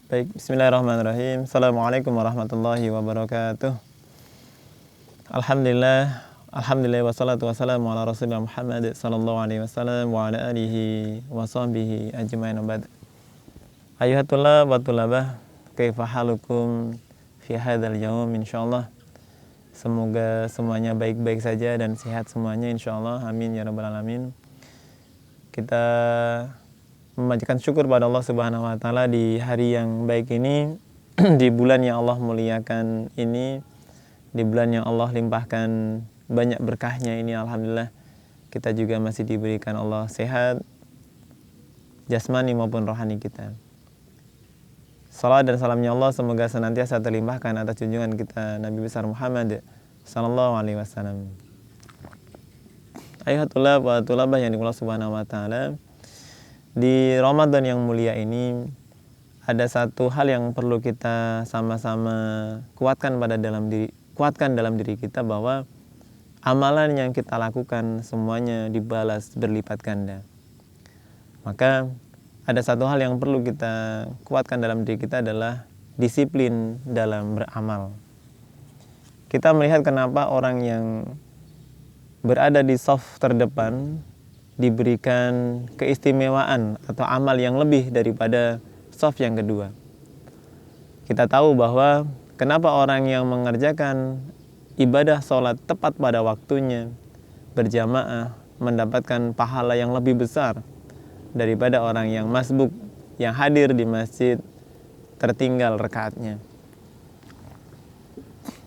Baik, bismillahirrahmanirrahim. Assalamualaikum warahmatullahi wabarakatuh. Alhamdulillah wassalatu wassalamu ala rasulillah Muhammad sallallahu alaihi wasallam wa ala alihi wa sahbihi ajmain abad. Ayuhatullah wa tulabah, kaifa halukum fi hadzal yaum insyaallah. Semoga semuanya baik-baik saja dan sehat semuanya insyaallah. Amin ya rabbal alamin. Kita memanjatkan syukur pada Allah Subhanahu wa taala di hari yang baik ini, di bulan yang Allah muliakan ini, di bulan yang Allah limpahkan banyak berkahnya ini, alhamdulillah kita juga masih diberikan Allah sehat jasmani maupun rohani kita. Salam dan salamnya Allah semoga senantiasa terlimpahkan atas junjungan kita Nabi besar Muhammad sallallahu alaihi wasallam. Ayuhatullah wa tulabah yang dimuliakan Allah Subhanahu wa taala. Di Ramadan yang mulia ini ada satu hal yang perlu kita sama-sama kuatkan dalam diri kita, bahwa amalan yang kita lakukan semuanya dibalas berlipat ganda. Maka ada satu hal yang perlu kita kuatkan dalam diri kita adalah disiplin dalam beramal. Kita melihat kenapa orang yang berada di shaf terdepan diberikan keistimewaan atau amal yang lebih daripada shaf yang kedua. Kita tahu bahwa kenapa orang yang mengerjakan ibadah sholat tepat pada waktunya berjamaah mendapatkan pahala yang lebih besar daripada orang yang masbuk, yang hadir di masjid tertinggal rakaatnya.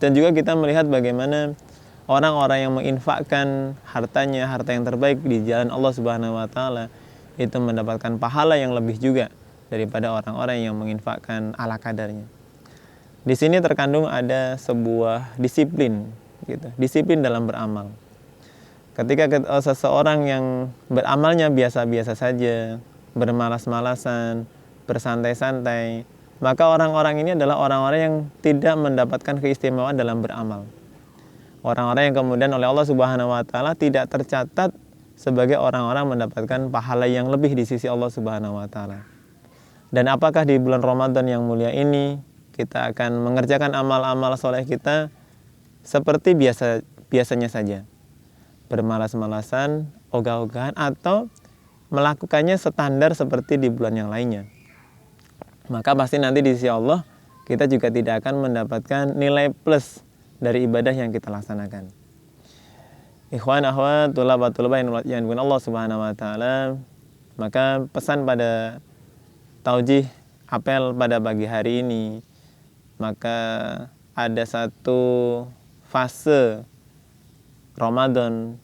Dan juga kita melihat bagaimana orang-orang yang menginfakkan hartanya, harta yang terbaik di jalan Allah Subhanahu wa taala, itu mendapatkan pahala yang lebih juga daripada orang-orang yang menginfakkan ala kadarnya. Di sini terkandung ada sebuah disiplin gitu, disiplin dalam beramal. Ketika seseorang yang beramalnya biasa-biasa saja, bermalas-malasan, bersantai-santai, maka orang-orang ini adalah orang-orang yang tidak mendapatkan keistimewaan dalam beramal. Orang-orang yang kemudian oleh Allah Subhanahu wa taala tidak tercatat sebagai orang-orang mendapatkan pahala yang lebih di sisi Allah Subhanahu wa taala. Dan apakah di bulan Ramadan yang mulia ini kita akan mengerjakan amal-amal soleh kita seperti biasanya saja, bermalas-malasan, ogah-ogahan, atau melakukannya standar seperti di bulan yang lainnya? Maka pasti nanti di sisi Allah kita juga tidak akan mendapatkan nilai plus dari ibadah yang kita laksanakan. Ikhwan akhwat tulabah yang dimuliakan Allah Subhanahu wa taala, maka pesan pada taujih apel pada pagi hari ini, maka ada satu fase Ramadan,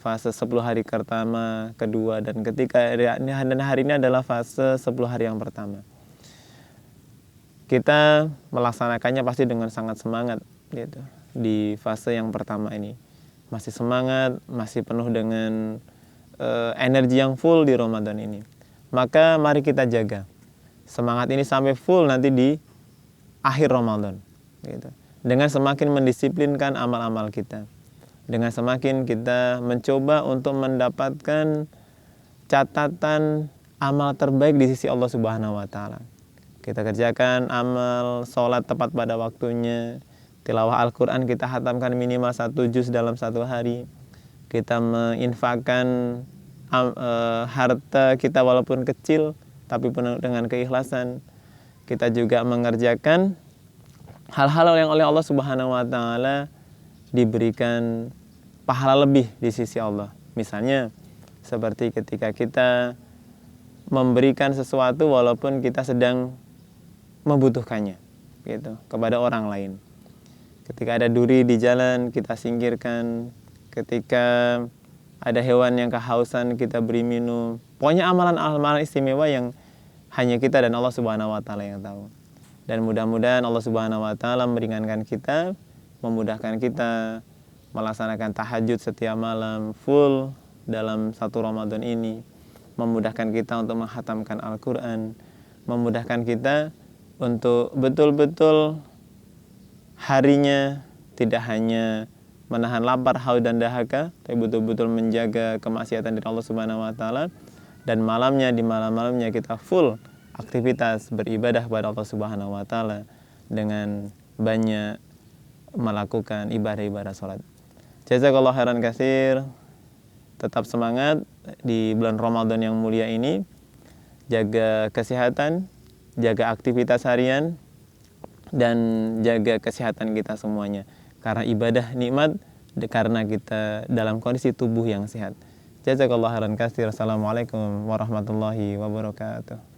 fase 10 hari pertama, kedua, dan ketiga, dan hari ini adalah fase 10 hari yang pertama. Kita melaksanakannya pasti dengan sangat semangat gitu. Di fase yang pertama ini masih semangat, masih penuh dengan energi yang full di Ramadan ini. Maka mari kita jaga semangat ini sampai full nanti di akhir Ramadan gitu. Dengan semakin mendisiplinkan amal-amal kita, dengan semakin kita mencoba untuk mendapatkan catatan amal terbaik di sisi Allah Subhanahu wa taala. Kita kerjakan amal sholat tepat pada waktunya, tilawah Al-Quran kita khatamkan minimal 1 juz dalam 1 hari, kita menginfakkan harta kita walaupun kecil tapi penuh dengan keikhlasan. Kita juga mengerjakan hal-hal yang oleh Allah Subhanahu wa taala diberikan pahala lebih di sisi Allah. Misalnya seperti ketika kita memberikan sesuatu walaupun kita sedang membutuhkannya gitu kepada orang lain. Ketika ada duri di jalan kita singkirkan, ketika ada hewan yang kehausan kita beri minum. Pokoknya amalan-amalan istimewa yang hanya kita dan Allah Subhanahu wa taala yang tahu. Dan mudah-mudahan Allah Subhanahu wa taala meringankan kita, memudahkan kita melaksanakan tahajud setiap malam full dalam 1 Ramadan ini, memudahkan kita untuk menghatamkan Al-Quran, memudahkan kita untuk betul-betul harinya tidak hanya menahan lapar, haus dan dahaga, tapi betul-betul menjaga kemaksiatan dari Allah Subhanahu wa taala, dan malamnya di malam-malamnya kita full aktivitas beribadah kepada Allah Subhanahu wa taala dengan banyak melakukan ibadah-ibadah salat. Jazakallahu khairan katsir. Tetap semangat di bulan Ramadan yang mulia ini. Jaga kesehatan, jaga aktivitas harian, dan jaga kesehatan kita semuanya. Karena ibadah nikmat karena kita dalam kondisi tubuh yang sehat. Jazakallahu khairan katsir. Assalamualaikum warahmatullahi wabarakatuh.